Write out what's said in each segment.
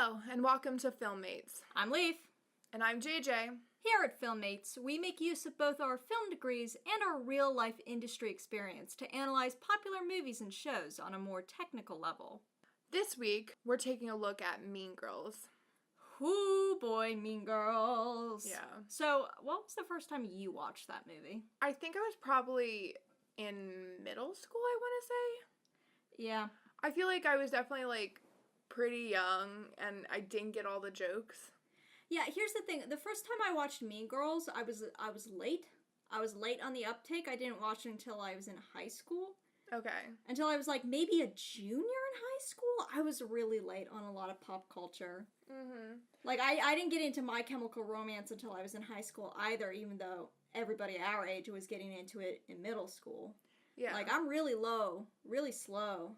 Hello, and welcome to Filmmates. I'm Lief. And I'm JJ. Here at Filmmates, we make use of both our film degrees and our real-life industry experience to analyze popular movies and shows on a more technical level. This week, we're taking a look at Mean Girls. Ooh boy, Mean Girls. Yeah. So, what was the first time you watched that movie? I think I was probably in middle school, I want to say. Yeah. I feel like I was definitely, pretty young, and I didn't get all the jokes. Yeah, here's the thing. The first time I watched Mean Girls, I was late. I was late on the uptake. I didn't watch it until I was in high school. Okay. Until I was, maybe a junior in high school. I was really late on a lot of pop culture. Mm-hmm. I didn't get into My Chemical Romance until I was in high school either, even though everybody our age was getting into it in middle school. Yeah. I'm really low, really slow.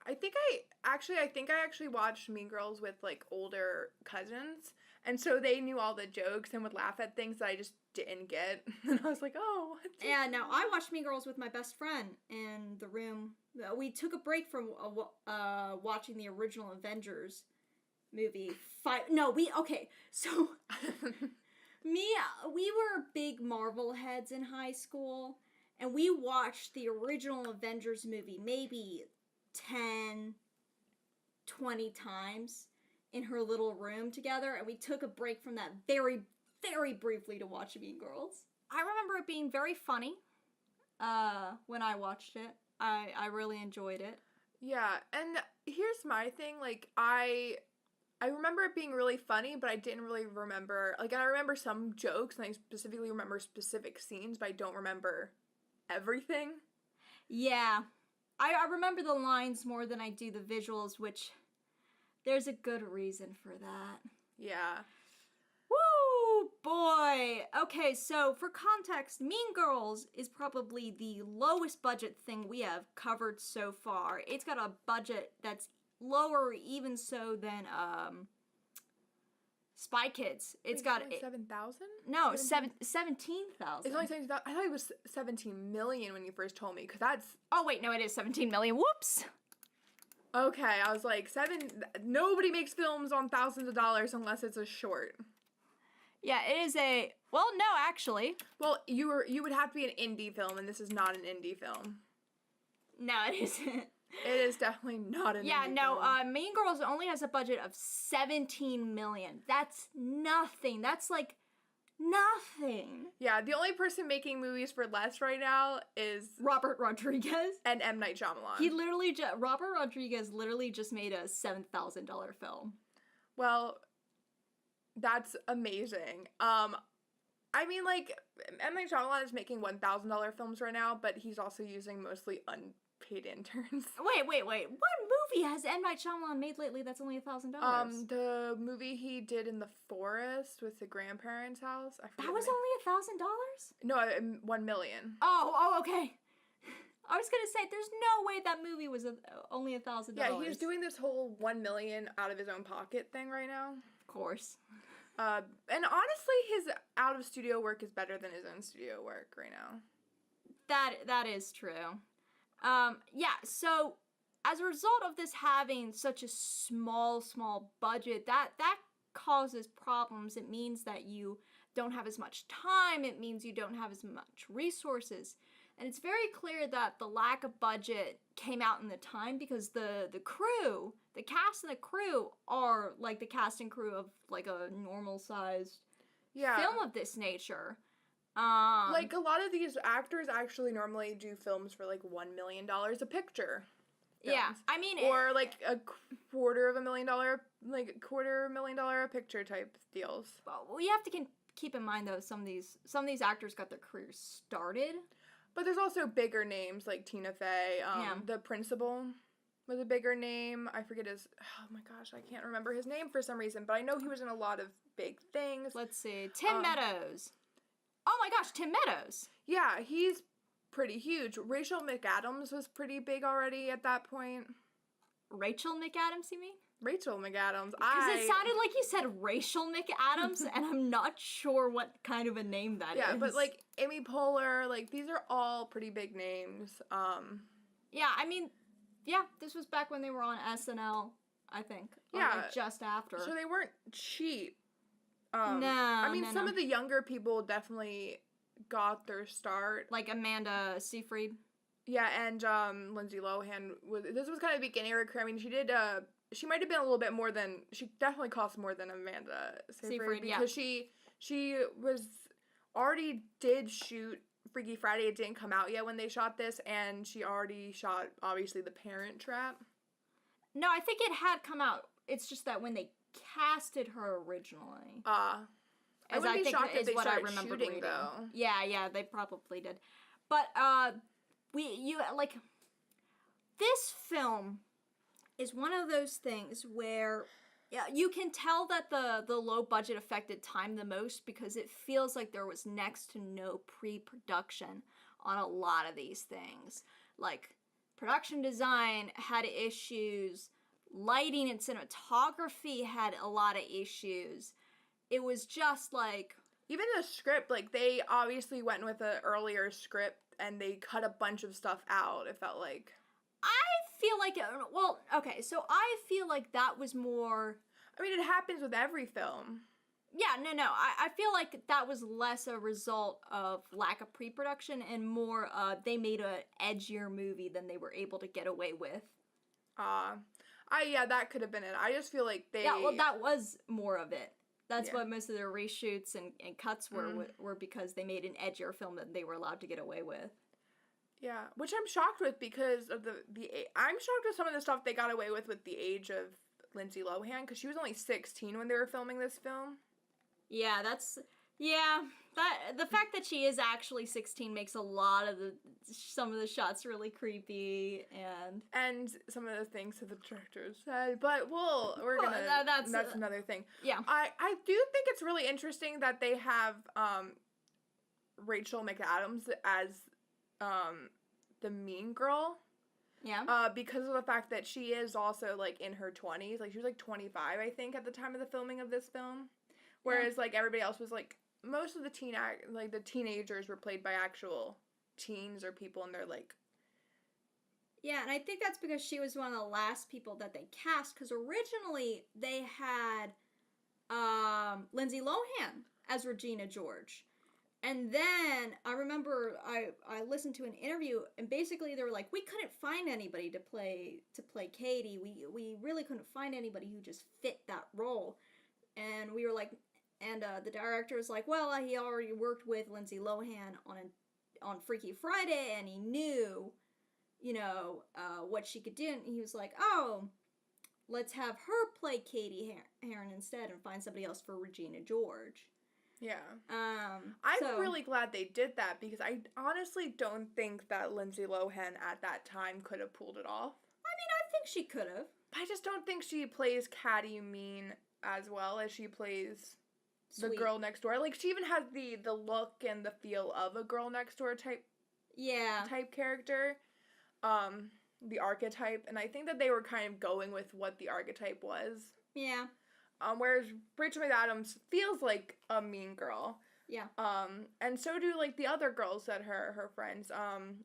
I think I actually watched Mean Girls with, older cousins, and so they knew all the jokes and would laugh at things that I just didn't get, and I was like, oh. Yeah, now, I watched Mean Girls with my best friend in the room. We took a break from watching the original Avengers movie. We were big Marvel heads in high school, and we watched the original Avengers movie maybe 10, 20 times in her little room together, and we took a break from that very, very briefly to watch Mean Girls. I remember it being very funny when I watched it. I really enjoyed it. Yeah, and here's my thing, I remember it being really funny, but I didn't really remember, and I remember some jokes, and I specifically remember specific scenes, but I don't remember everything. Yeah. I remember the lines more than I do the visuals, which there's a good reason for that. Yeah. Woo, boy! Okay, so for context, Mean Girls is probably the lowest budget thing we have covered so far. It's got a budget that's lower even so than, Spy Kids. It's got only 7,000? No, 17,000. It's only 17,000. I thought it was 17 million when you first told me, because that's... Oh, wait, no, it is 17 million. Whoops! Okay, I was like, nobody makes films on thousands of dollars unless it's a short. Yeah, it is a... Well, no, actually. Well, you would have to be an indie film, and this is not an indie film. No, it isn't. It is definitely not an indie film. Mean Girls only has a budget of 17 million. That's nothing. That's nothing. Yeah, the only person making movies for less right now is Robert Rodriguez. And M. Night Shyamalan. Robert Rodriguez literally just made a $7,000 film. Well, that's amazing. M. Night Shyamalan is making $1,000 films right now, but he's also using mostly unpaid interns. Wait. What movie has M. Night Shyamalan made lately that's only $1,000? The movie he did in the forest with the grandparents' house. That was only $1,000? No, 1 million. Oh, okay. I was gonna say, there's no way that movie was only $1,000. Yeah, he's doing this whole 1 million out of his own pocket thing right now. Of course. And honestly, his out-of-studio work is better than his own studio work right now. That is true. So as a result of this having such a small budget, that causes problems. It means that you don't have as much time. It means you don't have as much resources. And it's very clear that the lack of budget came out in the time because the cast and the crew are like the cast and crew of a normal-sized film of this nature. A lot of these actors actually normally do films for $1 million a picture. Yeah, or a $250,000 a picture type deals. Well, you have to keep in mind though, some of these actors got their careers started. But there's also bigger names like Tina Fey. The principal was a bigger name. I forget oh my gosh, I can't remember his name for some reason, but I know he was in a lot of big things. Let's see, Tim Meadows. Oh my gosh, Tim Meadows. Yeah, he's pretty huge. Rachel McAdams was pretty big already at that point. Rachel McAdams, you mean? Rachel McAdams. Because it sounded like you said Rachel McAdams, and I'm not sure what kind of a name that is. Yeah, but Amy Poehler, these are all pretty big names. Yeah, this was back when they were on SNL. I think. Yeah. Or like just after. So they weren't cheap. No, some of the younger people definitely got their start. Like Amanda Seyfried. Yeah, and Lindsay Lohan this was kind of the beginning of her career. I mean, she might have been a little bit more than, she definitely cost more than Amanda Seyfried because she was already did shoot Freaky Friday. It didn't come out yet when they shot this, and she already shot obviously The Parent Trap. No, I think it had come out. It's just that when they casted her originally. I wouldn't be shocked if they started shooting reading. though. Yeah, they probably did. But this film is one of those things where you can tell that the low budget affected time the most because it feels like there was next to no pre-production on a lot of these things. Like, production design had issues, lighting and cinematography had a lot of issues. It was just like... Even the script, like, they obviously went with an earlier script and they cut a bunch of stuff out, it felt like. I feel like... Well, okay, so I feel like that was more... I mean, it happens with every film. Yeah, no. I feel like that was less a result of lack of pre-production and more they made a edgier movie than they were able to get away with. Yeah, that could have been it. I just feel like they... Yeah, well, that was more of it. That's what most of their reshoots and cuts were because they made an edgier film that they were allowed to get away with. Yeah, which I'm shocked with because of I'm shocked with some of the stuff they got away with the age of Lindsay Lohan, because she was only 16 when they were filming this film. Yeah, the fact that she is actually 16 makes a lot of some of the shots really creepy and some of the things that the directors said, but that's another thing. Yeah. I do think it's really interesting that they have Rachel McAdams as the mean girl. Yeah. Because of the fact that she is also, like, in her 20s. Like, she was, like, 25, I think, at the time of the filming of this film. Whereas, like, everybody else was, like, most of the the teenagers were played by actual teens or people in their, like... Yeah, and I think that's because she was one of the last people that they cast, because originally they had Lindsay Lohan as Regina George. And then I remember I listened to an interview, and basically they were like, we couldn't find anybody to play Katie. We really couldn't find anybody who just fit that role. And we were like, and the director was like, well, he already worked with Lindsay Lohan on Freaky Friday, and he knew, what she could do. And he was like, oh, let's have her play Katie Heron instead, and find somebody else for Regina George. Yeah. I'm really glad they did that, because I honestly don't think that Lindsay Lohan at that time could have pulled it off. I mean, I think she could have. I just don't think she plays Caddy mean as well as she plays the girl next door. Like, she even has the look and the feel of a girl next door type character. The archetype. And I think that they were kind of going with what the archetype was. Yeah. Whereas Rachel McAdams feels like a mean girl. Yeah. And so do, like, the other girls that her friends,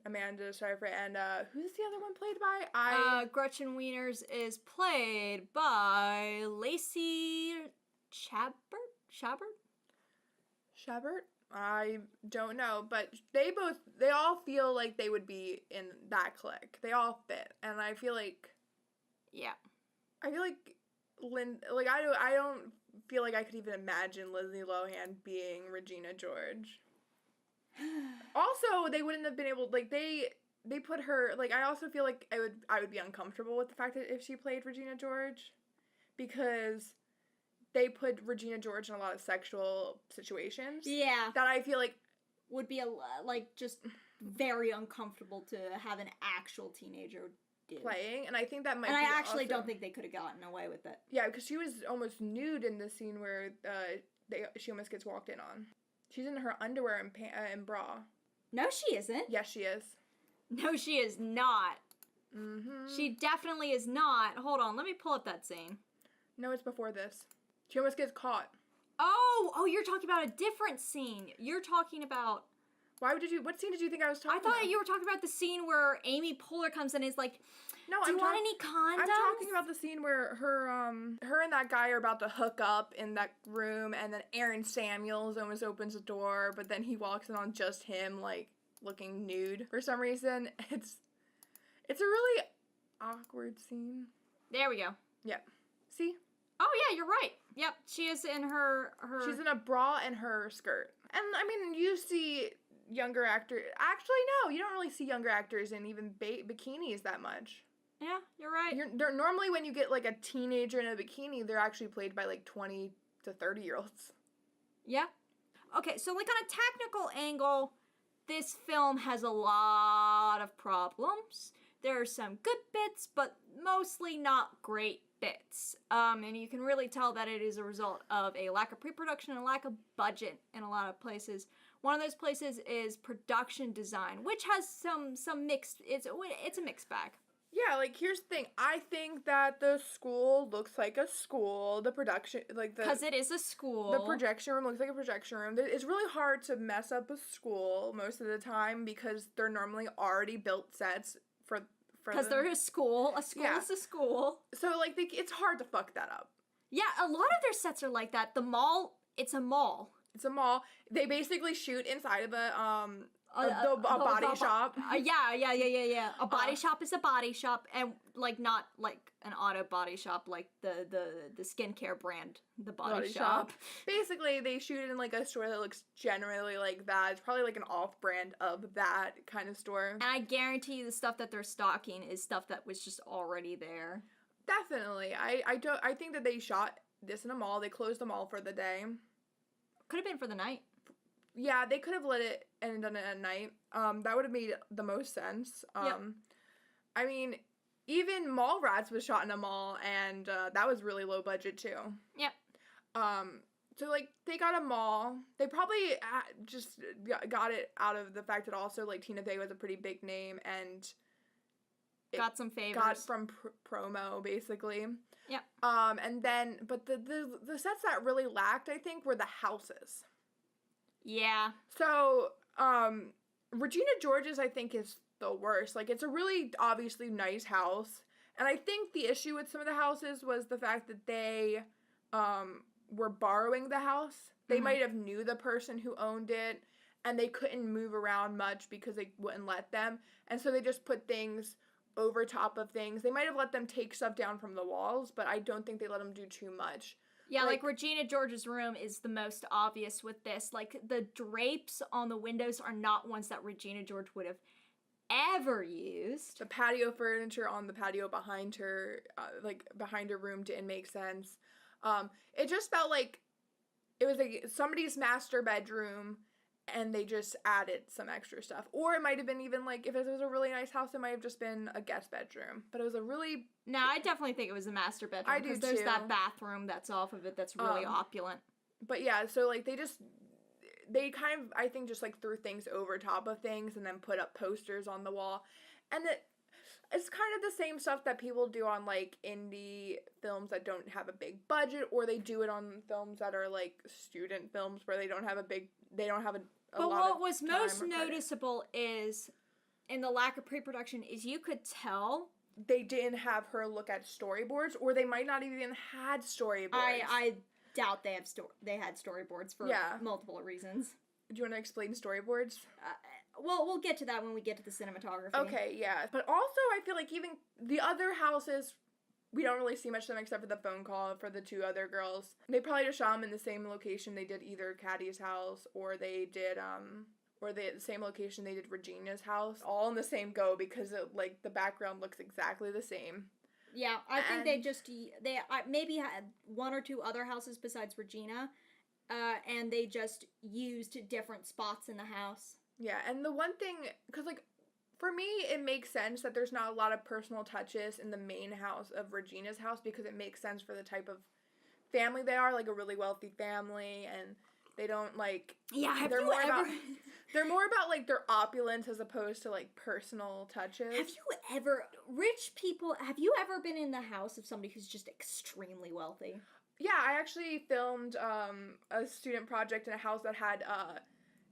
Amanda Seyfried, and, who's the other one played by? Gretchen Wieners is played by Lacey Chabert? I don't know, but they all feel like they would be in that clique. They all fit, and I feel like... Yeah. I feel like... I don't feel like I could even imagine Lindsay Lohan being Regina George. Also, they wouldn't have been able, like, they put her, like, I also feel like I would be uncomfortable with the fact that if she played Regina George, because they put Regina George in a lot of sexual situations. Yeah. That I feel like would be just very uncomfortable to have an actual teenager playing, and I think that might and I actually don't think they could have gotten away with it. Yeah, because she was almost nude in the scene where she almost gets walked in on. She's in her underwear and bra. No, she isn't. Yes, she is. No, she is not. Mm-hmm. She definitely is not. Hold on, let me pull up that scene. No, it's before this. She almost gets caught. Oh, you're talking about a different scene. You're talking about... What scene did you think I was talking about? I thought you were talking about the scene where Amy Poehler comes in and is like, No, Do you want any condoms? I'm talking about the scene where her and that guy are about to hook up in that room, and then Aaron Samuels almost opens the door, but then he walks in on just him, like, looking nude for some reason. It's a really awkward scene. There we go. Yep. See? Oh, yeah, you're right. Yep, she is in her... She's in a bra and her skirt. And, I mean, you see younger actors... Actually, no, you don't really see younger actors in even bikinis that much. Yeah, you're right. They're normally, when you get, like, a teenager in a bikini, they're actually played by, like, 20 to 30-year-olds. Yeah. Okay, so, like, on a technical angle, this film has a lot of problems. There are some good bits, but mostly not great bits. And you can really tell that it is a result of a lack of pre-production and a lack of budget in a lot of places. One of those places is production design, which has some mixed... It's a mixed bag. Yeah, like, here's the thing. I think that the school looks like a school. The production, like, the... Because it is a school. The projection room looks like a projection room. It's really hard to mess up a school most of the time because they're normally already built sets for because they're a school. A school is a school. So, like, it's hard to fuck that up. Yeah, a lot of their sets are like that. The mall, it's a mall. It's a mall. They basically shoot inside of a body shop. Yeah. A body shop is a body shop, and, like, not, like, an auto body shop, like the skincare brand, the body shop. Basically, they shoot it in, like, a store that looks generally like that. It's probably, like, an off-brand of that kind of store. And I guarantee you the stuff that they're stocking is stuff that was just already there. Definitely. I think that they shot this in a mall. They closed the mall for the day. Could have been for the night. Yeah, they could have lit it and done it at night. That would have made the most sense. Yep. I mean, even Mallrats was shot in a mall, and that was really low budget too. Yep. So, like, they got a mall. They probably just got it out of the fact that also, like, Tina Fey was a pretty big name, and got some favors. Got from promo, basically. Yep. And then, but the sets that really lacked, I think, were the houses. Yeah. So, Regina George's, I think, is the worst. Like, it's a really obviously nice house. And I think the issue with some of the houses was the fact that they, were borrowing the house. They might have knew the person who owned it, and they couldn't move around much because they wouldn't let them. And so they just put things over top of things. They might have let them take stuff down from the walls, but I don't think they let them do too much. Yeah, like Regina George's room is the most obvious with this. Like, the drapes on the windows are not ones that Regina George would have ever used. The patio furniture on the patio behind her, behind her room didn't make sense. It just felt like it was like somebody's master bedroom, and they just added some extra stuff. Or it might have been even, like, if it was a really nice house, it might have just been a guest bedroom. But it was a really... No, I definitely think it was a master bedroom. I do, because there's that bathroom that's off of it that's really opulent. But yeah, so, like, they kind of, I think, just, like, threw things over top of things and then put up posters on the wall. And it's kind of the same stuff that people do on, like, indie films that don't have a big budget, or they do it on films that are, like, student films where they don't have But what was most noticeable is, in the lack of pre-production, is you could tell they didn't have her look at storyboards, or they might not even had storyboards. I doubt they had storyboards for multiple reasons. Do you want to explain storyboards? Well, we'll get to that when we get to the cinematography. Okay, yeah. But also, I feel like even the other houses, we don't really see much of them except for the phone call for the two other girls. They probably just shot them in the same location they did either Caddy's house, or they did, the same location they did Regina's house. All in the same go because, the background looks exactly the same. Yeah, I think they maybe had one or two other houses besides Regina, and they just used different spots in the house. Yeah, and the one thing, because, like, for me, it makes sense that there's not a lot of personal touches in the main house of Regina's house because it makes sense for the type of family they are, like a really wealthy family, and they don't, like... Yeah, they're more about, like, their opulence as opposed to, like, personal touches. Have you ever been in the house of somebody who's just extremely wealthy? Yeah, I actually filmed a student project in a house that had,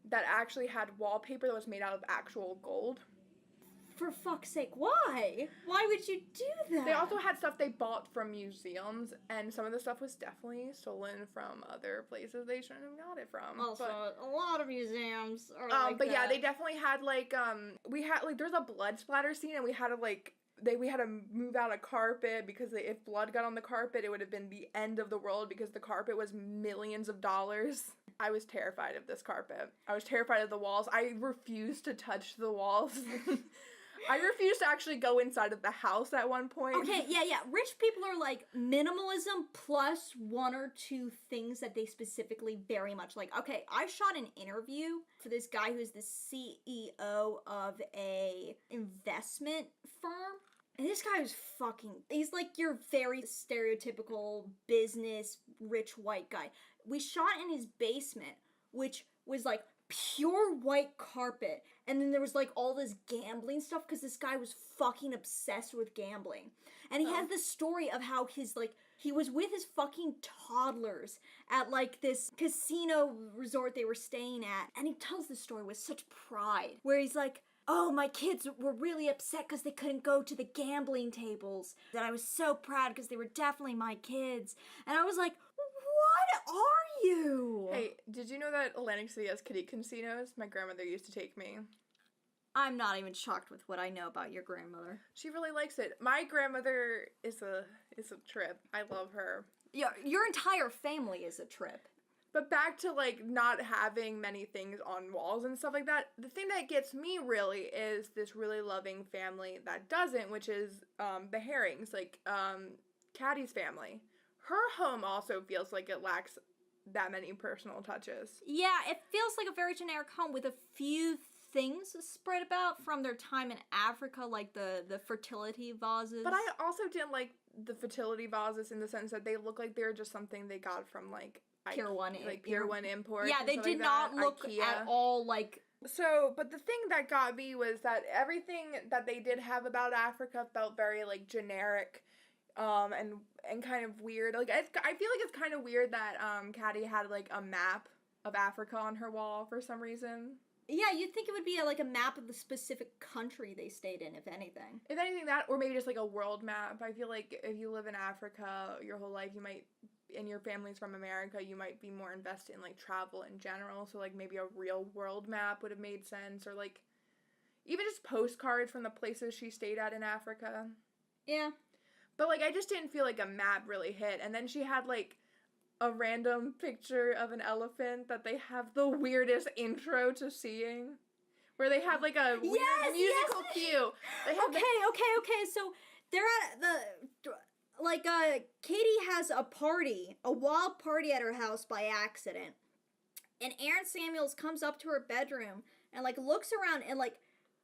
that actually had wallpaper that was made out of actual gold. for fuck's sake, why? Why would you do that? They also had stuff they bought from museums, and some of the stuff was definitely stolen from other places they shouldn't have got it from. Also, a lot of museums are like but that. yeah, they definitely had like we had like there's a blood splatter scene, and we had to move out a carpet because if blood got on the carpet, it would have been the end of the world because the carpet was millions of dollars. I was terrified of this carpet. I was terrified of the walls. I refused to touch the walls. I refused to actually go inside of the house at one point. Okay, yeah. Rich people are like minimalism plus one or two things that they specifically very much like. Okay, I shot an interview for this guy who's the CEO of a investment firm. And this guy was he's like your very stereotypical business rich white guy. We shot in his basement, which was like pure white carpet, and then there was like all this gambling stuff because this guy was fucking obsessed with gambling. And he has this story of how he was with his fucking toddlers at like this casino resort they were staying at, and he tells this story with such pride where he's like, oh, my kids were really upset because they couldn't go to the gambling tables. That I was so proud because they were definitely my kids. And I was like, what are you? Hey, did you know that Atlantic City has kiddie casinos? My grandmother used to take me. I'm not even shocked with what I know about your grandmother. She really likes it. My grandmother is a trip. I love her. Yeah, your entire family is a trip. But back to, like, not having many things on walls and stuff like that, the thing that gets me really is this really loving family that doesn't, which is the Herrings, like, Caddy's family. Her home also feels like it lacks that many personal touches. Yeah, it feels like a very generic home with a few things spread about from their time in Africa, like the fertility vases. But I also didn't like the fertility vases in the sense that they look like they're just something they got from, like, Pier 1 import. Yeah, they did not look IKEA. at all like... So, but the thing that got me was that everything that they did have about Africa felt very, like, generic, and kind of weird. Like, I feel like it's kind of weird that, Caddy had, like, a map of Africa on her wall for some reason. Yeah, you'd think it would be like a map of the specific country they stayed in, if anything. If anything, that, or maybe just, like, a world map. I feel like if you live in Africa your whole life, you might... and your family's from America, you might be more invested in, like, travel in general, so, like, maybe a real world map would have made sense, or, like, even just postcards from the places she stayed at in Africa. Yeah. But, like, I just didn't feel like a map really hit, and then she had, like, a random picture of an elephant that they have the weirdest intro to seeing, where they have, like, a weird musical cue. They have Okay, so they're at the... Like, Katie has a wild party at her house by accident. And Aaron Samuels comes up to her bedroom and, like, looks around and, like,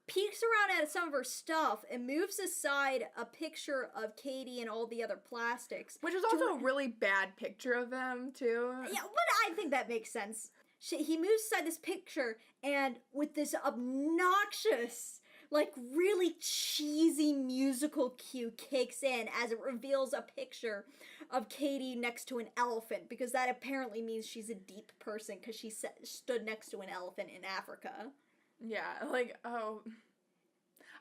peeks around at some of her stuff and moves aside a picture of Katie and all the other plastics. Which is also a really bad picture of them, too. Yeah, but I think that makes sense. He moves aside this picture and with this obnoxious... like, really cheesy musical cue kicks in as it reveals a picture of Katie next to an elephant, because that apparently means she's a deep person, because she stood next to an elephant in Africa. Yeah, like, oh.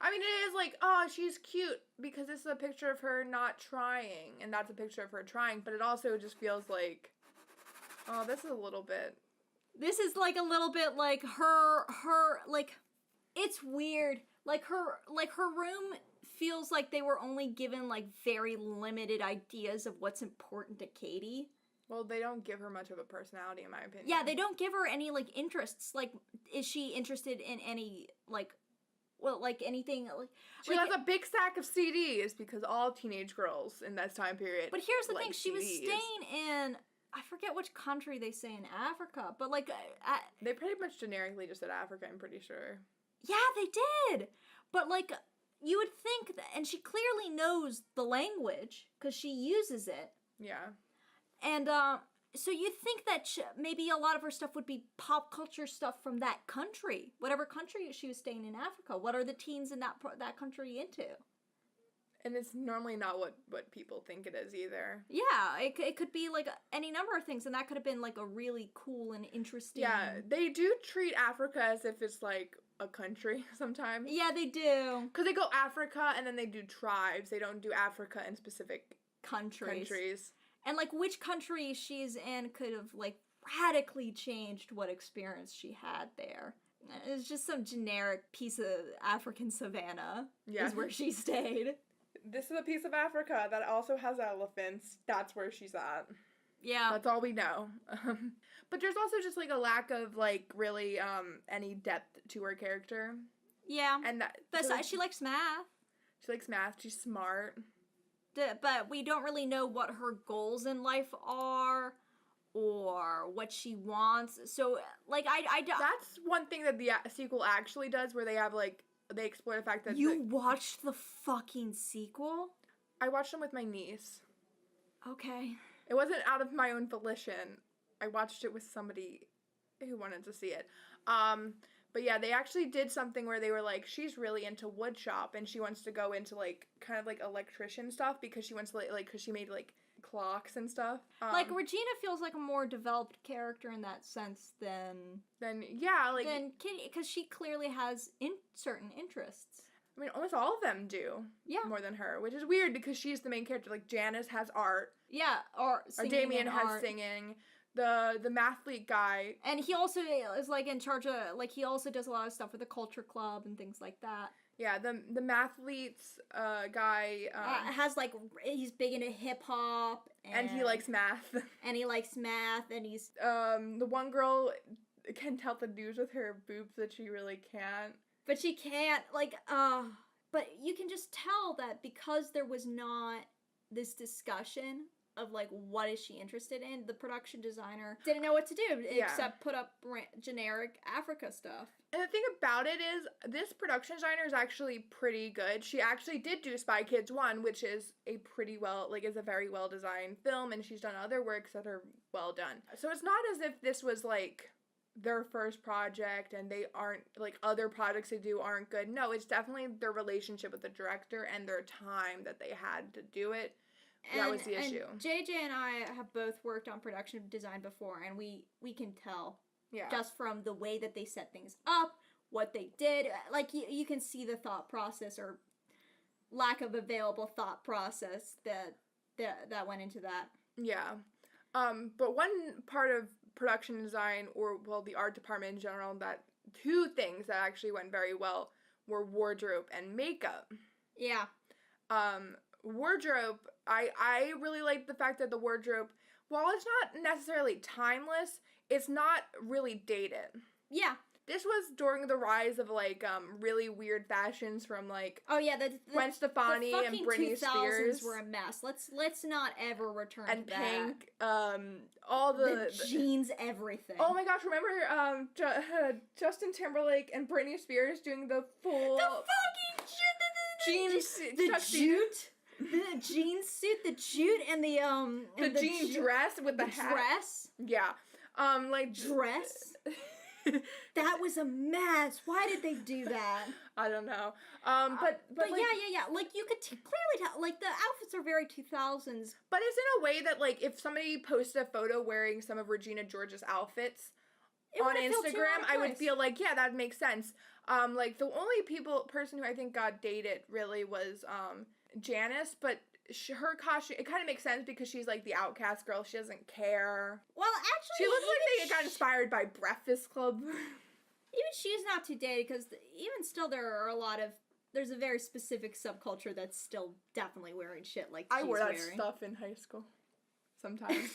I mean, it is like, oh, she's cute, because this is a picture of her not trying, and that's a picture of her trying, but it also just feels like, oh, this is a little bit. This is, like, a little bit like her, like, it's weird. Like her room feels like they were only given, like, very limited ideas of what's important to Katie. Well, they don't give her much of a personality, in my opinion. Yeah, they don't give her any, like, interests. Like, is she interested in any, like, well, like, anything, like... She has a big stack of CDs, because all teenage girls in that time period But here's the thing, CDs. she was staying in... I forget which country they say in Africa, but, like... they pretty much generically just said Africa, I'm pretty sure. Yeah, they did! But, like, you would think that... And she clearly knows the language, because she uses it. Yeah. And, so you'd think that maybe a lot of her stuff would be pop culture stuff from that country. Whatever country she was staying in Africa. What are the teens in that country into? And it's normally not what people think it is either. Yeah, it could be, like, any number of things, and that could have been, like, a really cool and interesting... Yeah, they do treat Africa as if it's, like, a country sometimes. Yeah, they do. Because they go Africa and then they do tribes. They don't do Africa in specific countries. And, like, which country she's in could have, like, radically changed what experience she had there. It's just some generic piece of African savannah is where she stayed. This is a piece of Africa that also has elephants. That's where she's at. Yeah. That's all we know. But there's also just, like, a lack of, like, really any depth to her character. Yeah. And she likes math. She likes math. She's smart. But we don't really know what her goals in life are or what she wants. So, like, That's one thing that the sequel actually does, where they have, like, they explore the fact that... You watched the fucking sequel? I watched them with my niece. Okay. It wasn't out of my own volition. I watched it with somebody who wanted to see it. But yeah, they actually did something where they were like, she's really into wood shop and she wants to go into, like, kind of like electrician stuff because she wants to, like, because she made, like, clocks and stuff. Like, Regina feels like a more developed character in that sense than Kitty, because she clearly has certain interests. I mean, almost all of them do. Yeah. More than her, which is weird because she's the main character. Like, Janice has art. Yeah, or Damien has singing. The mathlete guy. And he also is, like, in charge of, like, he also does a lot of stuff with the culture club and things like that. Yeah, the mathletes guy has, like, he's big into hip-hop. And he likes math. And he likes math, and he's... The one girl can tell the news with her boobs that she really can't. But she can't, like, but you can just tell that because there was not this discussion of, like, what is she interested in, the production designer didn't know what to do except put up generic Africa stuff. And the thing about it is, this production designer is actually pretty good. She actually did do Spy Kids 1, which is a pretty well, like, is a very well-designed film, and she's done other works that are well done. So it's not as if this was, like, their first project and they aren't, like, other projects they do aren't good. No, it's definitely their relationship with the director and their time that they had to do it. That was the issue. JJ and I have both worked on production design before, and we can tell just from the way that they set things up, what they did. Like, you can see the thought process or lack of available thought process that went into that. Yeah. But one part of production design, or, well, the art department in general, that two things that actually went very well were wardrobe and makeup. Yeah. Wardrobe, I really like the fact that the wardrobe, while it's not necessarily timeless, it's not really dated. Yeah. This was during the rise of, like, really weird fashions from, like, the Gwen Stefani and Britney Spears were a mess. Let's not ever return to that. And Pink, all the jeans, everything. Oh my gosh! Remember, Justin Timberlake and Britney Spears doing the full jeans, the jute. The jean suit, the jute, and the jean dress with the hat. Dress. Yeah. Like dress. That was a mess. Why did they do that? I don't know. But like, yeah. Like, you could clearly tell. Like, the outfits are very 2000s. But it's in a way that, like, if somebody posted a photo wearing some of Regina George's outfits on Instagram, I would feel like, yeah, that makes sense. Like, the only person who I think got dated really was Janice, but her costume, it kind of makes sense because she's, like, the outcast girl. She doesn't care. Well, actually, she looks like they got inspired by Breakfast Club. Even she's not too dated, because even still there's a very specific subculture that's still definitely wearing shit like she's wearing. I wore that stuff in high school sometimes.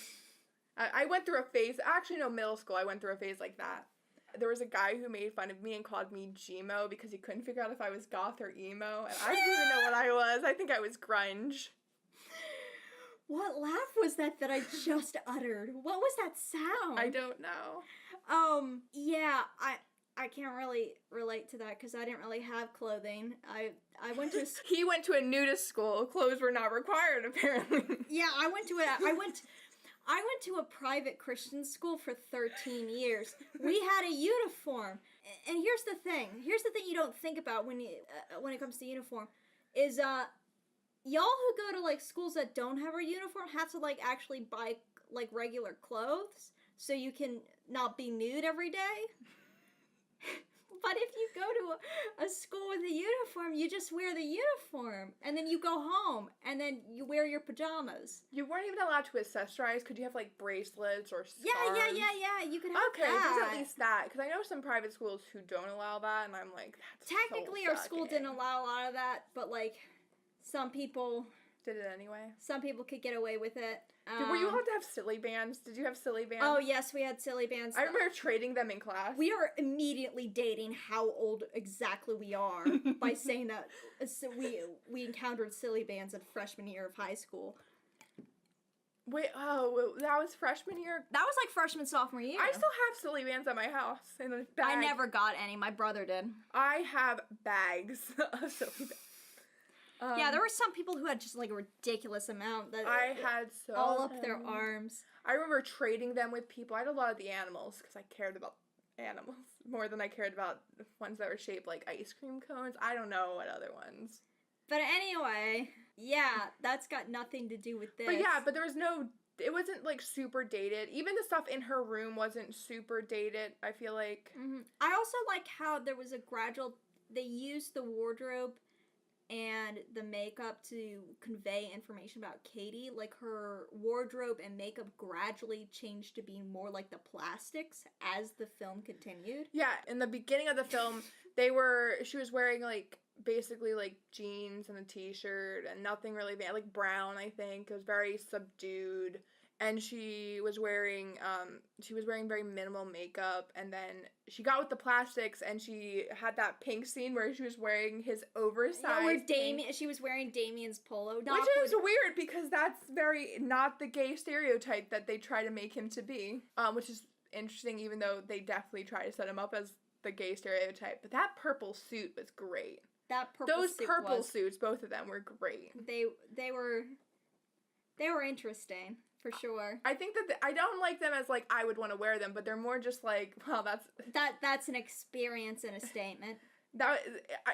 I went through a phase, actually no, middle school, I went through a phase like that. There was a guy who made fun of me and called me Gmo because he couldn't figure out if I was goth or emo, and I didn't even know what I was. I think I was grunge. What laugh was that I just uttered? What was that sound? I don't know. Yeah, I can't really relate to that because I didn't really have clothing. I went to He went to a nudist school. Clothes were not required, apparently. Yeah, I went to a private Christian school for 13 years. We had a uniform. And here's the thing you don't think about when it comes to uniform is y'all who go to, like, schools that don't have a uniform have to, like, actually buy, like, regular clothes so you can not be nude every day. But if you go to a school with a uniform, you just wear the uniform, and then you go home, and then you wear your pajamas. You weren't even allowed to accessorize. Could you have like bracelets or scarves? Yeah. You could have Okay, that. there's at least that. Because I know some private schools who don't allow that, and I'm like, that's Technically, so our school sucking. didn't allow a lot of that, but like, some people Did it anyway? Some people could get away with it. Were you allowed to have silly bands? Did you have silly bands? Oh, yes, we had silly bands. I remember trading them in class. We are immediately dating how old exactly we are by saying that we encountered silly bands in freshman year of high school. Wait, that was freshman year? That was like freshman, sophomore year. I still have silly bands at my house in a bag. I never got any. My brother did. I have bags of silly bands. Yeah, there were some people who had just like a ridiculous amount. That I had so all up their arms. I remember trading them with people. I had a lot of the animals because I cared about animals more than I cared about the ones that were shaped like ice cream cones. I don't know what other ones. But anyway, yeah, that's got nothing to do with this. But there was it wasn't like super dated. Even the stuff in her room wasn't super dated, I feel like. Mm-hmm. I also like how there was a gradual, they used the wardrobe and the makeup to convey information about Katie. Like, her wardrobe and makeup gradually changed to being more like the plastics as the film continued. Yeah, in the beginning of the film, she was wearing like basically like jeans and a t-shirt and nothing really bad, like brown, I think. It was very subdued. And she was wearing very minimal makeup, and then she got with the plastics, and she had that pink scene where she was wearing his oversized she was wearing Damien's polo. Which is weird, because that's very not the gay stereotype that they try to make him to be. Which is interesting, even though they definitely try to set him up as the gay stereotype. But that purple suit was great. Those purple suits, both of them were great. They were interesting. For sure. I think that I don't like them as, like, I would want to wear them, but they're more just like, well, that's an experience and a statement.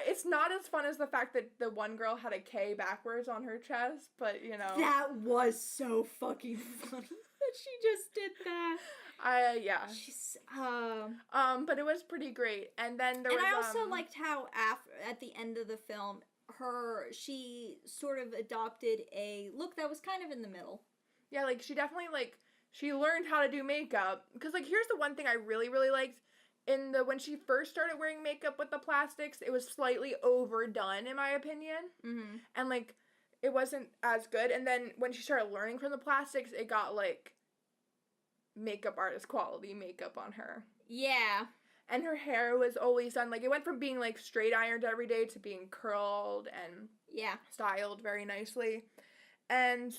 It's not as fun as the fact that the one girl had a K backwards on her chest, but, you know. That was so fucking funny that she just did that. Yeah. She's, but it was pretty great. And then I also liked how at the end of the film, she sort of adopted a look that was kind of in the middle. Yeah, like, she definitely, like, she learned how to do makeup. Because, like, here's the one thing I really, really liked. When she first started wearing makeup with the plastics, it was slightly overdone, in my opinion. Mm-hmm. And, like, it wasn't as good. And then when she started learning from the plastics, it got, like, makeup artist quality makeup on her. Yeah. And her hair was always done. Like, it went from being, like, straight ironed every day to being curled and styled very nicely. And,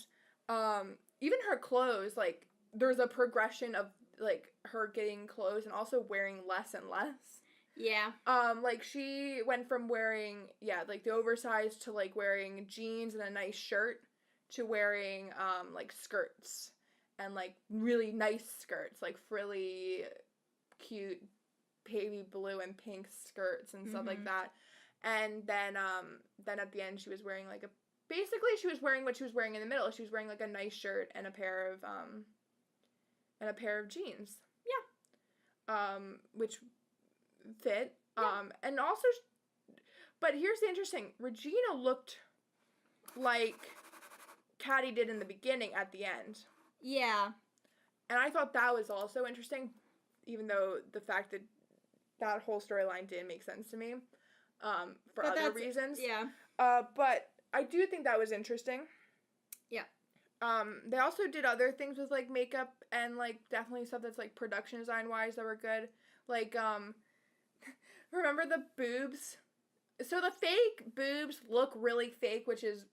even her clothes, like, there's a progression of, like, her getting clothes and also wearing less and less. Yeah. Like, she went from wearing, like, the oversized to, like, wearing jeans and a nice shirt to wearing, like, skirts. And, like, really nice skirts, like, frilly, cute, baby blue and pink skirts and stuff like that. And then at the end, she was wearing, like, basically, she was wearing what she was wearing in the middle. She was wearing, like, a nice shirt and a pair of jeans. Yeah. Which fit. Yeah. And also, but here's the interesting. Regina looked like Caddy did in the beginning at the end. Yeah. And I thought that was also interesting, even though the fact that whole storyline didn't make sense to me, for other reasons. Yeah. But I do think that was interesting. Yeah. They also did other things with, like, makeup and, like, definitely stuff that's, like, production design-wise that were good. Like, remember the boobs? So the fake boobs look really fake, which is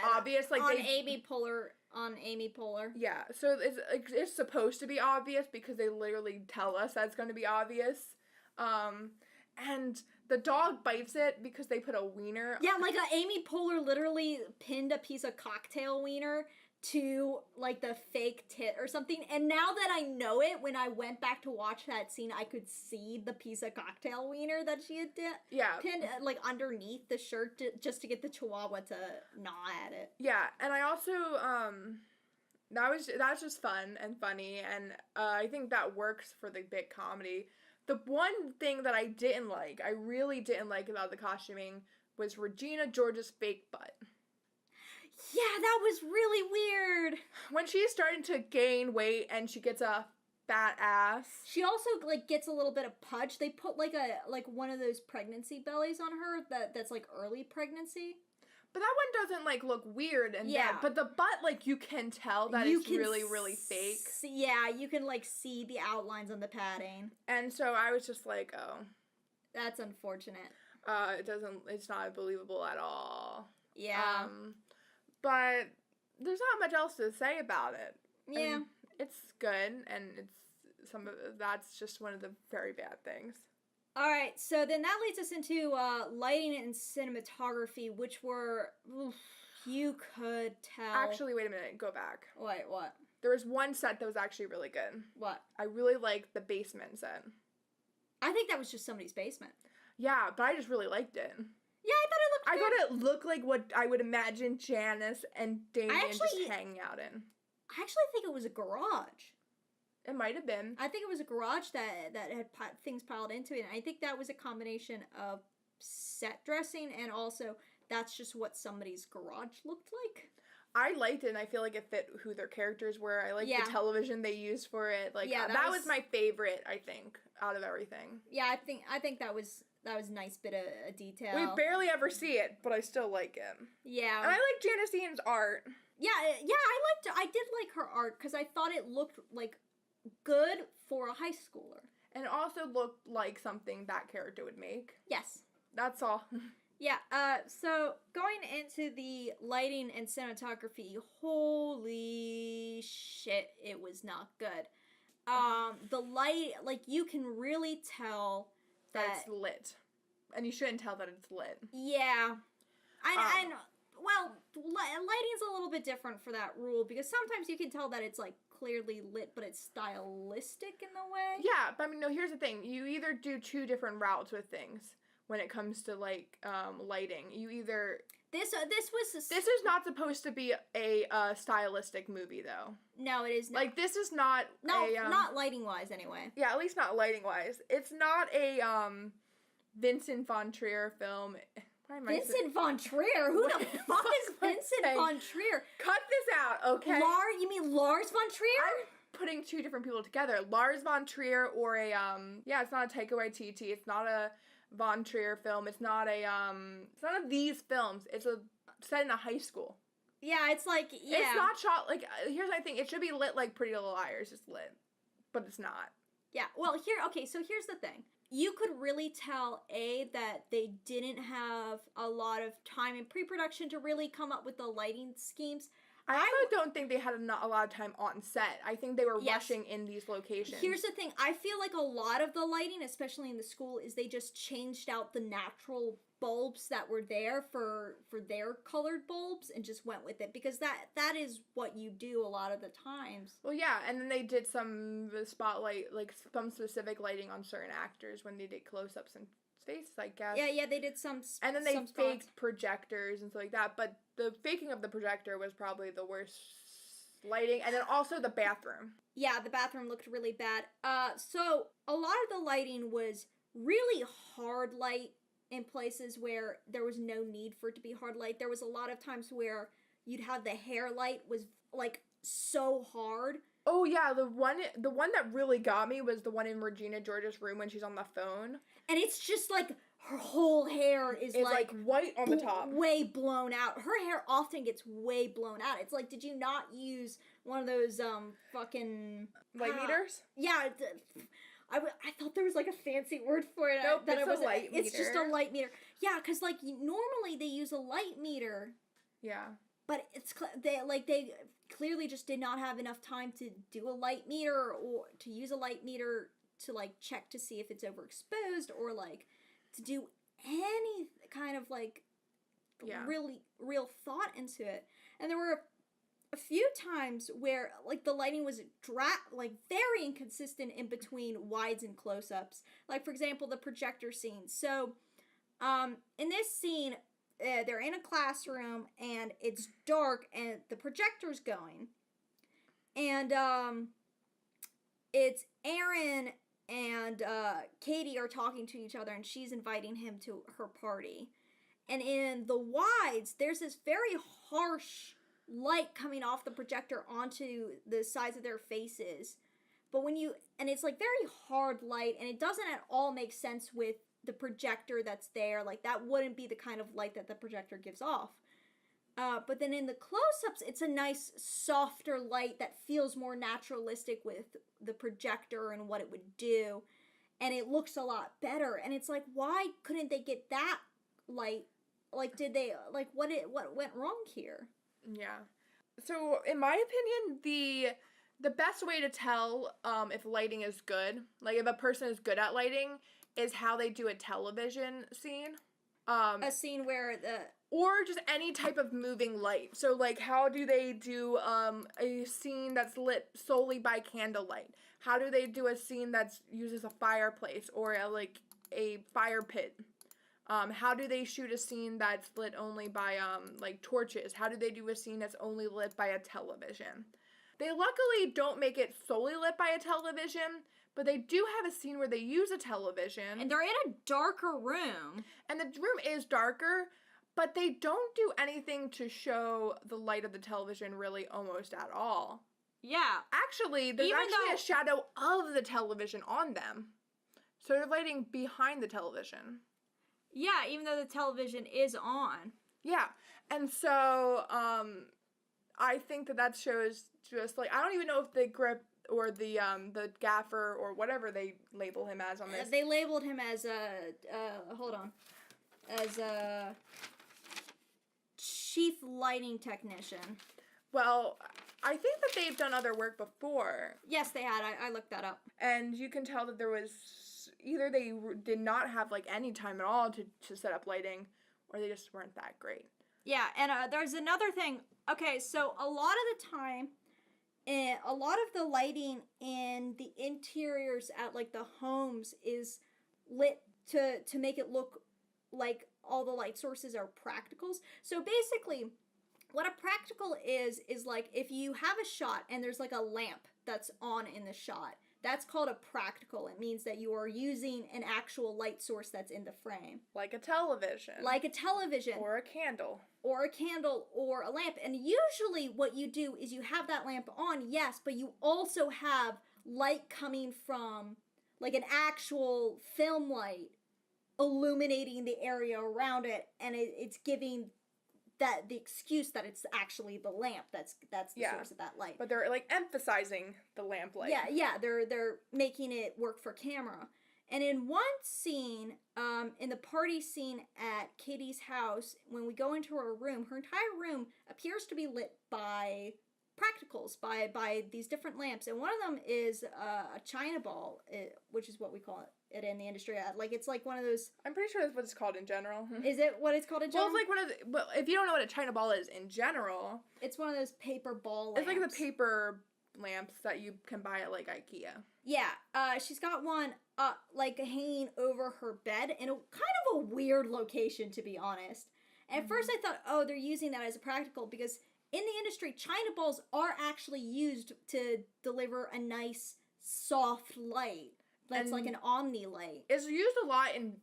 obvious. Like, on Amy Poehler. Yeah, so it's supposed to be obvious because they literally tell us that's going to be obvious. And the dog bites it because they put a wiener. Yeah, like Amy Poehler literally pinned a piece of cocktail wiener to, like, the fake tit or something. And now that I know it, when I went back to watch that scene, I could see the piece of cocktail wiener that she had pinned, like, underneath the shirt just to get the chihuahua to gnaw at it. Yeah, and I also, that's just fun and funny, and I think that works for the bit comedy. The one thing that I really didn't like about the costuming was Regina George's fake butt. Yeah, that was really weird. When she's starting to gain weight and she gets a fat ass. She also like gets a little bit of pudge. They put like one of those pregnancy bellies on her that's like early pregnancy. But that one doesn't like look weird and bad. But the butt, like, you can tell that it's really, really fake. Yeah, you can like see the outlines on the padding. And so I was just like, oh. That's unfortunate. It's not believable at all. Yeah. But there's not much else to say about it. Yeah. And it's good, and that's just one of the very bad things. Alright, so then that leads us into lighting and cinematography, which were, you could tell. Actually, wait a minute, go back. Wait, what? There was one set that was actually really good. What? I really liked the basement set. I think that was just somebody's basement. Yeah, but I just really liked it. Yeah, I thought it looked like what I would imagine Janice and Damien just hanging out in. I actually think it was a garage. It might have been. I think it was a garage that had things piled into it, and I think that was a combination of set dressing and also that's just what somebody's garage looked like. I liked it, and I feel like it fit who their characters were. I liked the television they used for it. Like, that was my favorite, I think, out of everything. Yeah, I think that was a nice bit of detail. We barely ever see it, but I still like it. Yeah. And I like Janice Ian's art. Yeah, I did like her art because I thought it looked like good for a high schooler. And it also looked like something that character would make. Yes. That's all. Yeah, so going into the lighting and cinematography, holy shit, it was not good. The light, like, you can really tell that it's lit. And you shouldn't tell that it's lit. Yeah. And well, lighting's a little bit different for that rule, because sometimes you can tell that it's, like, clearly lit, but it's stylistic in the way. Yeah, but I mean, no, here's the thing. You either do two different routes with things when it comes to, like, lighting. You either... This is not supposed to be a stylistic movie, though. No, it is not. Like, this is not not lighting-wise, anyway. Yeah, at least not lighting-wise. It's not a, Vincent von Trier film. Vincent von Trier? Who the fuck is Vincent von Trier? Cut this out, okay? You mean Lars von Trier? I'm putting two different people together. Lars von Trier or a, it's not a Taika Waititi. It's not a Von Trier film. It's not of these films. It's set in a high school. Yeah, it's like, yeah. It's not shot, like, here's my thing. It should be lit like Pretty Little Liars. It's lit. But it's not. Yeah, well, so here's the thing. You could really tell, that they didn't have a lot of time in pre-production to really come up with the lighting schemes. I also don't think they had a lot of time on set. I think they were rushing in these locations. Here's the thing. I feel like a lot of the lighting, especially in the school, is they just changed out the natural bulbs that were there for their colored bulbs and just went with it. Because that is what you do a lot of the times. Well, yeah. And then they did some spotlight, like some specific lighting on certain actors when they did close-ups and faces, I guess. Yeah, they did some and then they faked projectors and stuff like that, but the faking of the projector was probably the worst lighting, and then also the bathroom. Yeah, the bathroom looked really bad. So a lot of the lighting was really hard light in places where there was no need for it to be hard light. There was a lot of times where you'd have the hair light was, like, so hard. Oh, yeah, the one that really got me was the one in Regina George's room when she's on the phone. And it's just, like, her whole hair is like white on the top. Way blown out. Her hair often gets way blown out. It's like, did you not use one of those, fucking... light meters? Yeah, I thought there was, like, a fancy word for it. Nope, it's a light meter. It's just a light meter. Yeah, because, like, normally they use a light meter. Yeah. But they clearly just did not have enough time to do a light meter or to use a light meter to, like, check to see if it's overexposed or, like, to do any kind of, like, really real thought into it. And there were a few times where, like, the lighting was very inconsistent in between wides and close-ups. Like, for example, the projector scene. So, in this scene, they're in a classroom, and it's dark, and the projector's going. And, it's Aaron and Katie are talking to each other, and she's inviting him to her party. And in the wides, there's this very harsh light coming off the projector onto the sides of their faces. But and it's like very hard light, and it doesn't at all make sense with the projector that's there. Like, that wouldn't be the kind of light that the projector gives off. But then in the close-ups, it's a nice, softer light that feels more naturalistic with the projector and what it would do. And it looks a lot better. And it's like, why couldn't they get that light? Like, did they, like, what went wrong here? Yeah. So, in my opinion, the best way to tell if lighting is good, like if a person is good at lighting, is how they do a television scene. A scene where or just any type of moving light. So, like, how do they do a scene that's lit solely by candlelight? How do they do a scene that uses a fireplace or a fire pit? How do they shoot a scene that's lit only by like torches? How do they do a scene that's only lit by a television? They luckily don't make it solely lit by a television, but they do have a scene where they use a television. And they're in a darker room. And the room is darker, but they don't do anything to show the light of the television really almost at all. Yeah. Actually, there's a shadow of the television on them. So they're lighting behind the television. Yeah, even though the television is on. Yeah. And so, I think that shows just, like, I don't even know if the grip or the gaffer or whatever they label him as on this. They labeled him as as a chief lighting technician. Well, I think that they've done other work before. Yes, they had. I looked that up. And you can tell that there was, either they did not have, like, any time at all to set up lighting, or they just weren't that great. Yeah, and there's another thing. Okay, so a lot of the time, a lot of the lighting in the interiors at, like, the homes is lit to make it look like all the light sources are practicals. So basically, what a practical is like if you have a shot and there's like a lamp that's on in the shot, that's called a practical. It means that you are using an actual light source that's in the frame. Like a television. Like a television. Or a candle. Or a candle or a lamp. And usually what you do is you have that lamp on, yes, but you also have light coming from, like, an actual film light illuminating the area around it, and it's giving the excuse that it's actually the lamp that's the source of that light. But they're, like, emphasizing the lamp light. Yeah, they're making it work for camera. And in one scene, in the party scene at Katie's house, when we go into her room, her entire room appears to be lit by practicals, by these different lamps. And one of them is a China ball, which is what we call it in the industry. Like, it's like one of those... I'm pretty sure that's what it's called in general. Is it what it's called in general? Well, it's like one of the... Well, if you don't know what a China ball is in general... It's one of those paper ball lamps. It's like the paper lamps that you can buy at, like, IKEA. Yeah, she's got one, like, hanging over her bed in a kind of a weird location, to be honest. And at first I thought, oh, they're using that as a practical, because in the industry, China balls are actually used to deliver a nice, soft light. That's like an omni light. It's used a lot in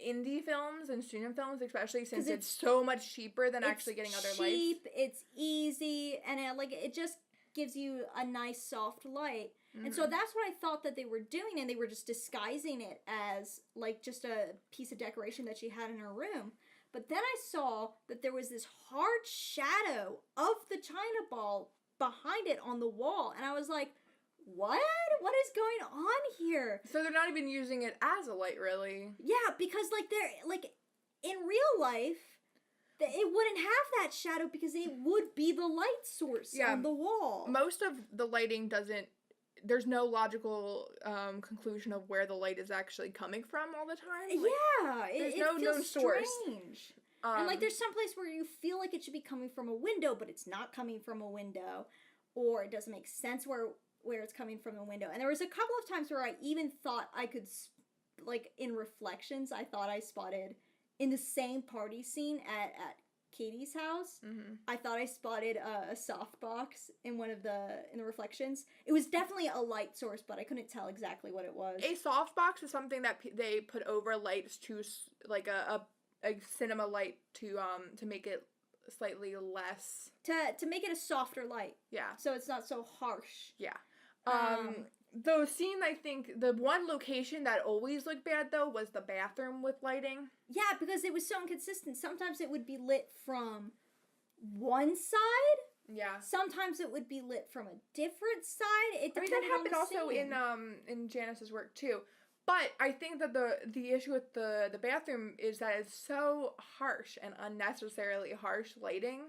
indie films and student films, especially since it's so much cheaper than actually getting other lights. It's cheap, it's easy, and it just gives you a nice, soft light. Mm-hmm. And so that's what I thought that they were doing, and they were just disguising it as, like, just a piece of decoration that she had in her room. But then I saw that there was this hard shadow of the China ball behind it on the wall, and I was like, what? What is going on here? So they're not even using it as a light, really. Yeah, because, like, they're, like, in real life, it wouldn't have that shadow because it would be the light source on the wall. Most of the lighting doesn't... There's no logical conclusion of where the light is actually coming from all the time. Like, yeah, there's no known source. Strange. And, like, there's some place where you feel like it should be coming from a window, but it's not coming from a window. Or it doesn't make sense where it's coming from a window. And there was a couple of times where I even thought I could, like, in reflections, I thought I spotted in the same party scene at Katie's house, Mm-hmm. I thought I spotted a softbox in the reflections. It was definitely a light source, but I couldn't tell exactly what it was. A softbox is something that they put over lights to like a cinema light to make it slightly less To make it a softer light. Yeah. So it's not so harsh. Yeah. The scene, I think, the one location that always looked bad, though, was the bathroom with lighting. Yeah, because it was so inconsistent. Sometimes it would be lit from one side. Yeah. Sometimes it would be lit from a different side. It depended that happened on the also scene. in Janice's work, too. But I think that the issue with the bathroom is that it's so harsh and unnecessarily harsh lighting.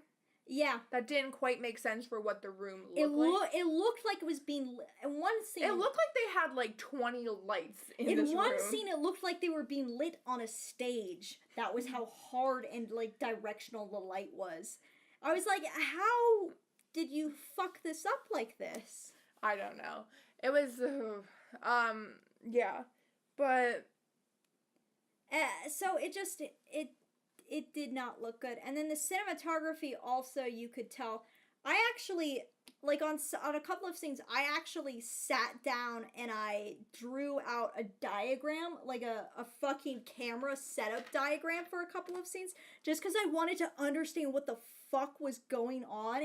Yeah. That didn't quite make sense for what the room looked like. It looked like it was being lit. In one scene... It looked like they had, like, 20 lights in this room. In one scene, it looked like they were being lit on a stage. That was how hard and, like, directional the light was. I was like, how did you fuck this up like this? I don't know. It was, yeah. But... So it just... It did not look good. And then the cinematography also, you could tell. I actually, like on a couple of scenes, I actually sat down and I drew out a diagram, like a fucking camera setup diagram for a couple of scenes, just because I wanted to understand what the fuck was going on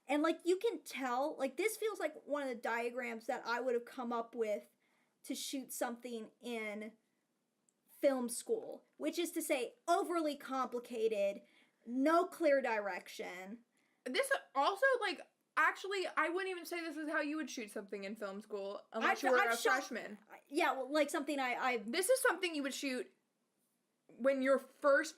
and like you can tell, like this feels like one of the diagrams that I would have come up with to shoot something in film school, which is to say overly complicated, no clear direction. This also, like, actually, I wouldn't even say this is how you would shoot something in film school unless you were a freshman. Yeah, well, like something I This is something you would shoot when your first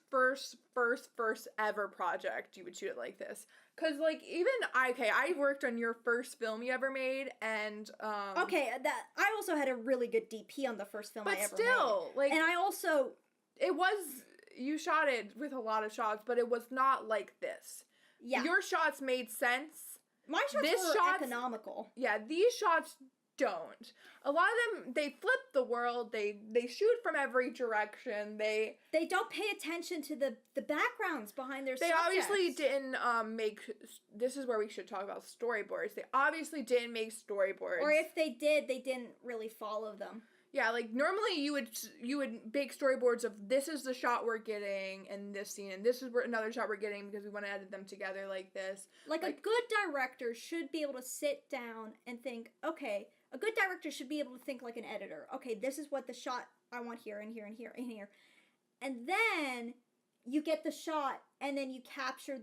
ever project, you would shoot it like this. Because, like, even, I worked on your first film you ever made, and, okay, that, I also had a really good DP on the first film I ever made. But still, like... And I also... It was... You shot it with a lot of shots, but it was not like this. Yeah. Your shots made sense. My shots were economical. Yeah, these shots don't. A lot of them, they flip the world, they shoot from every direction, they don't pay attention to the backgrounds behind their subjects. They obviously didn't make, this is where we should talk about storyboards. They obviously didn't make storyboards. Or if they did, they didn't really follow them. Yeah, like, normally you would make storyboards of this is the shot we're getting in this scene, and this is another shot we're getting because we want to edit them together like this. Like a good director should be able to sit down and think, okay, a good director should be able to think like an editor. Okay, this is what the shot I want here and here and here and here. And then you get the shot, and then you capture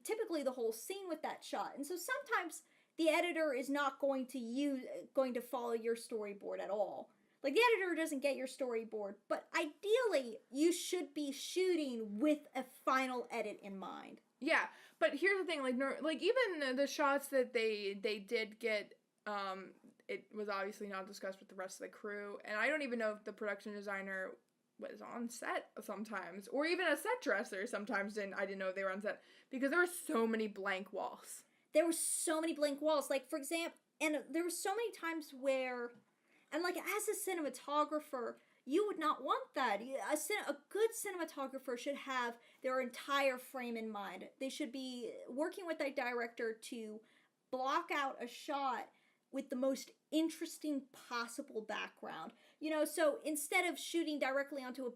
typically the whole scene with that shot. And so sometimes the editor is not going to follow your storyboard at all. Like, the editor doesn't get your storyboard, but ideally, you should be shooting with a final edit in mind. Yeah, but here's the thing, like even the shots that they did get, it was obviously not discussed with the rest of the crew, and I don't even know if the production designer was on set sometimes, or even a set dresser sometimes I didn't know if they were on set, because there were so many blank walls. There were so many blank walls, like, for example, and there were so many times where... And, like, as a cinematographer, you would not want that. A good cinematographer should have their entire frame in mind. They should be working with that director to block out a shot with the most interesting possible background. You know, so instead of shooting directly onto a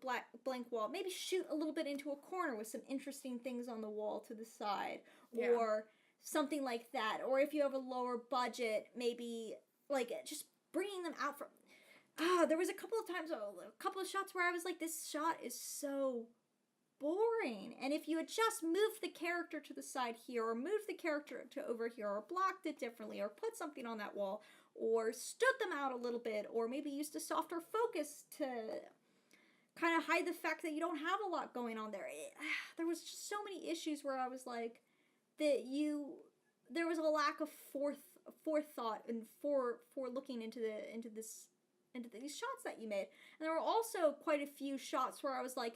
blank wall, maybe shoot a little bit into a corner with some interesting things on the wall to the side. Yeah. Or something like that. Or if you have a lower budget, maybe, like, just... bringing them out from... there was a couple of shots where I was like, this shot is so boring. And if you had just moved the character to the side here, or moved the character to over here, or blocked it differently, or put something on that wall, or stood them out a little bit, or maybe used a softer focus to kind of hide the fact that you don't have a lot going on there. There was just so many issues where I was like, there was a lack of forethought and for looking into these shots that you made. And there were also quite a few shots where I was like,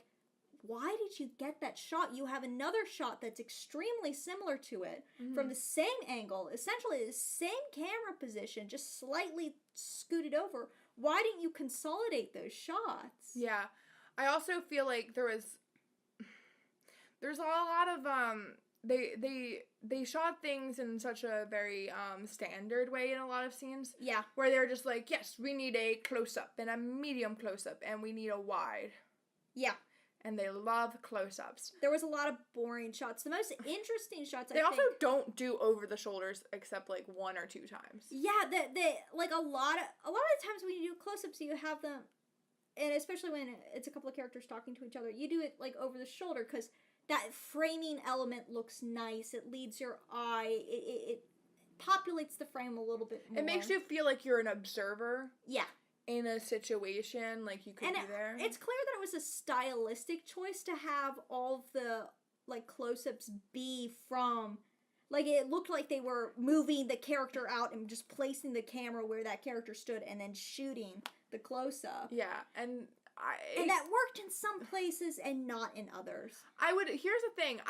why did you get that shot? You have another shot that's extremely similar to it, from the same angle, essentially the same camera position, just slightly scooted over. Why didn't you consolidate those shots? Yeah. I also feel like there there's a lot of they shot things in such a very standard way in a lot of scenes. Yeah. Where they're just like, yes, we need a close-up and a medium close-up and we need a wide. Yeah. And they love close-ups. There was a lot of boring shots. The most interesting shots, they also don't do over the shoulders except like 1 or 2 times. Yeah, they like a lot of the times when you do close-ups, you have them, and especially when it's a couple of characters talking to each other, you do it like over the shoulder because that framing element looks nice. It leads your eye. It populates the frame a little bit more. It makes you feel like you're an observer. Yeah. In a situation, like you could be there. It's clear that it was a stylistic choice to have all of the like close-ups be from, like it looked like they were moving the character out and just placing the camera where that character stood and then shooting the close-up. Yeah, and that worked in some places and not in others. Here's the thing.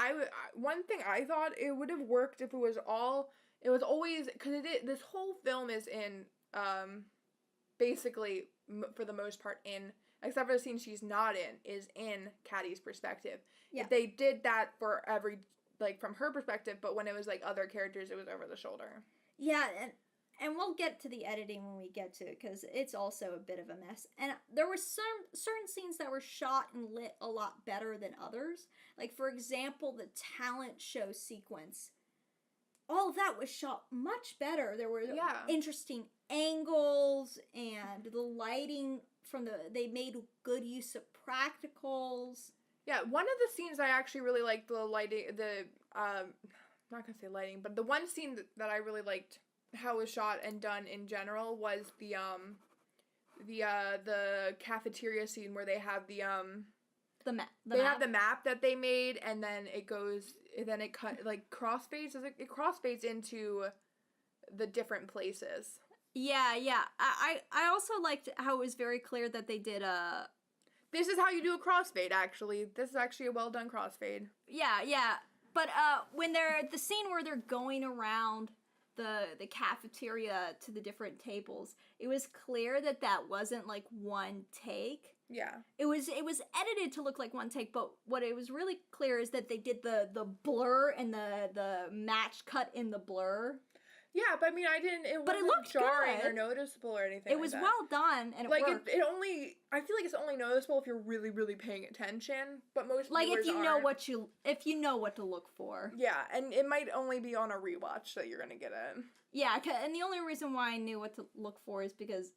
One thing I thought it would have worked if it was always, because this whole film is in basically, for the most part, except for the scene she's not in, is in Caddy's perspective. Yeah. If they did that for every, like, from her perspective, but when it was, like, other characters, it was over the shoulder. Yeah, and we'll get to the editing when we get to it, because it's also a bit of a mess. And there were certain scenes that were shot and lit a lot better than others. Like, for example, the talent show sequence. All of that was shot much better. There were interesting angles, and the lighting they made good use of practicals. Yeah, one of the scenes I actually really liked the lighting, I'm not gonna say lighting, but the one scene that I really liked how it was shot and done in general was the cafeteria scene where they have the map. Have the map that they made, and then it crossfades. It crossfades into the different places. Yeah. I also liked how it was very clear that they did This is how you do a crossfade, actually. This is actually a well done crossfade. Yeah. But when the scene where they're going around the cafeteria to the different tables, it was clear that wasn't like one take. Yeah. It was edited to look like one take, but what it was really clear is that they did the blur and the match cut in the blur. Yeah, but I mean, it wasn't jarring or noticeable or anything. It was well done, and it worked. I feel like it's only noticeable if you're really, really paying attention, but most if you know what to look for. Yeah, and it might only be on a rewatch that you're gonna get it. Yeah, and the only reason why I knew what to look for is because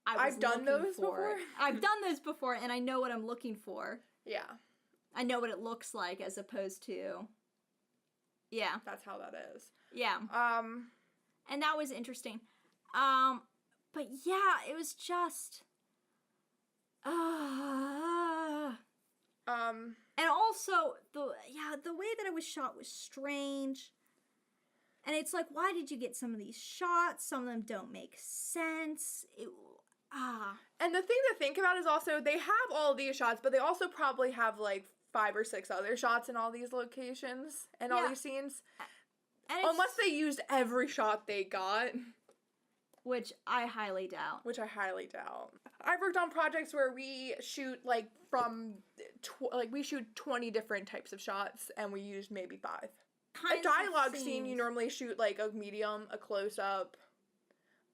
I've done those before. I've done those before, and I know what I'm looking for. Yeah. I know what it looks like, as opposed to... Yeah. That's how that is. Yeah. And that was interesting. But yeah, it was just... And also, the way that it was shot was strange. And it's like, why did you get some of these shots? Some of them don't make sense. And the thing to think about is also, they have all these shots, but they also probably have like 5 or 6 other shots in all these locations and all these scenes. Unless they used every shot they got. Which I highly doubt. I've worked on projects where we shoot like we shoot 20 different types of shots and we used maybe 5. A dialogue scene, you normally shoot like a medium, a close-up,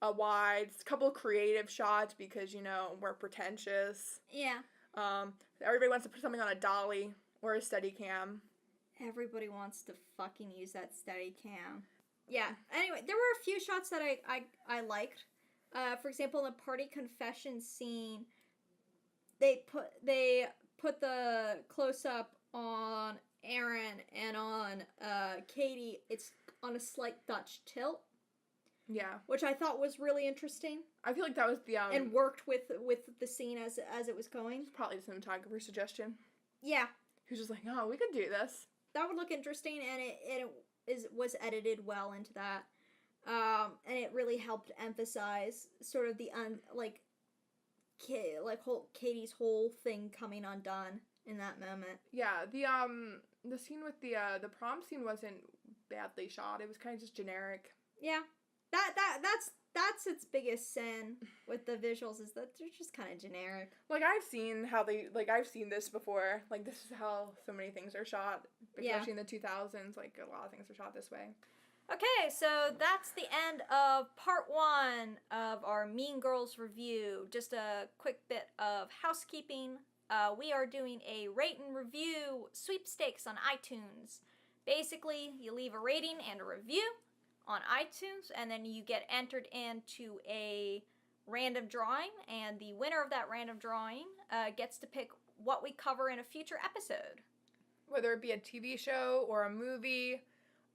a wide, a couple of creative shots because, we're pretentious. Yeah. Everybody wants to put something on a dolly or a Steadicam. Everybody wants to fucking use that Steadicam. Yeah. Anyway, there were a few shots that I liked. For example, in the party confession scene, they put the close-up on Aaron and on Katie. It's on a slight Dutch tilt. Yeah. Which I thought was really interesting. I feel like that was the and worked with the scene as it was going. It's probably the cinematographer's suggestion. Yeah. He was just like, oh, we could do this. That would look interesting, and it was edited well into that. And it really helped emphasize sort of the Katie's whole thing coming undone in that moment. Yeah, the scene with the prom scene wasn't badly shot. It was kind of just generic. Yeah. That's its biggest sin with the visuals, is that they're just kind of generic. Like, I've seen this before. Like, this is how so many things are shot, especially in the 2000s. Like, a lot of things are shot this way. Okay, so that's the end of part 1 of our Mean Girls review. Just a quick bit of housekeeping. We are doing a rate and review sweepstakes on iTunes. Basically, you leave a rating and a review on iTunes, and then you get entered into a random drawing, and the winner of that random drawing gets to pick what we cover in a future episode. Whether it be a TV show or a movie,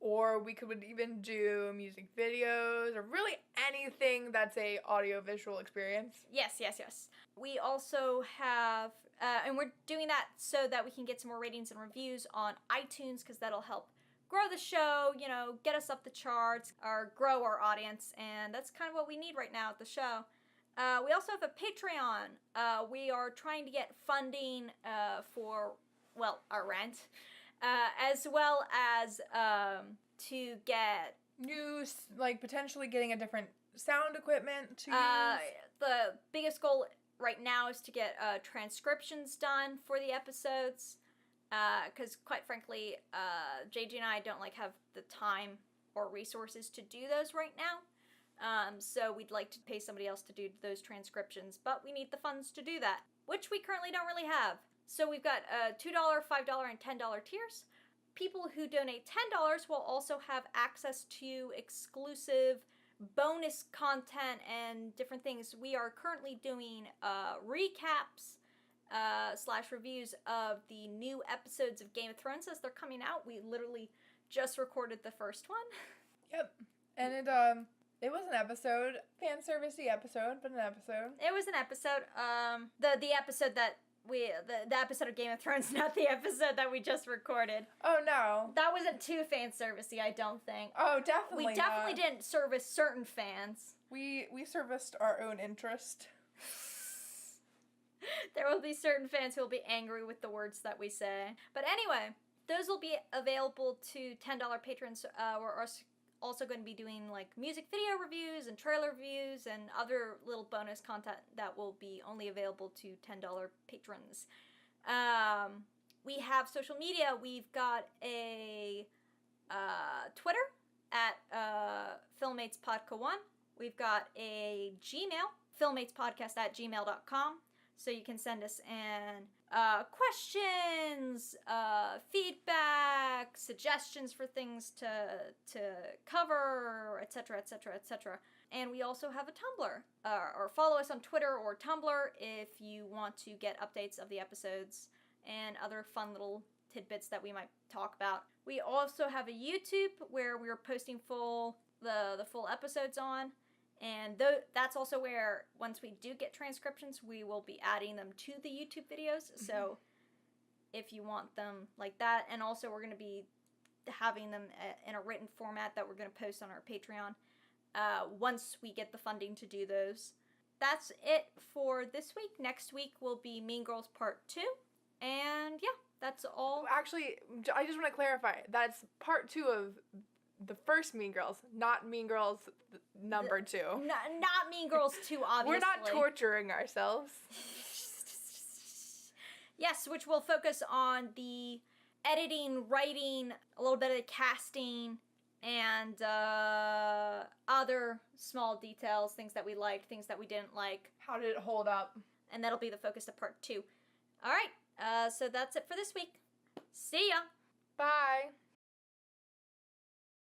or we could even do music videos, or really anything that's a audio-visual experience. Yes. We also have, and we're doing that so that we can get some more ratings and reviews on iTunes, because that'll help grow the show, get us up the charts, or grow our audience, and that's kind of what we need right now at the show. We also have a Patreon. We are trying to get funding for, our rent, as well as to get news, like potentially getting a different sound equipment to use. The biggest goal right now is to get transcriptions done for the episodes. Because quite frankly, JJ and I don't have the time or resources to do those right now. So we'd like to pay somebody else to do those transcriptions, but we need the funds to do that, which we currently don't really have. So we've got $2, $5, and $10 tiers. People who donate $10 will also have access to exclusive bonus content and different things. We are currently doing recaps / reviews of the new episodes of Game of Thrones as they're coming out. We literally just recorded the first one. Yep. And it was an episode, fan servicey episode, but an episode. It was an episode. The episode that the episode of Game of Thrones, not the episode that we just recorded. Oh no. That wasn't too fan servicey, I don't think. Oh, definitely. We definitely didn't service certain fans. We serviced our own interest. There will be certain fans who will be angry with the words that we say. But anyway, those will be available to $10 patrons. We're also going to be doing music video reviews and trailer reviews and other little bonus content that will be only available to $10 patrons. We have social media. We've got a Twitter at FilmmatesPodca1. We've got a Gmail, filmmatespodcast@gmail.com. So you can send us in questions, feedback, suggestions for things to cover, etc., etc., etc. And we also have a Tumblr. Or follow us on Twitter or Tumblr if you want to get updates of the episodes and other fun little tidbits that we might talk about. We also have a YouTube where we're posting the full episodes on. And that's also where, once we do get transcriptions, we will be adding them to the YouTube videos. So if you want them like that, and also we're going to be having them in a written format that we're going to post on our Patreon once we get the funding to do those. That's it for this week. Next week will be Mean Girls Part 2. And yeah, that's all. Actually, I just want to clarify. That's Part 2 of the first Mean Girls, not Mean Girls number 2. Not Mean Girls 2, obviously. We're not torturing ourselves. Yes, which will focus on the editing, writing, a little bit of the casting, and other small details, things that we liked, things that we didn't like. How did it hold up? And that'll be the focus of Part 2. All right, so that's it for this week. See ya! Bye!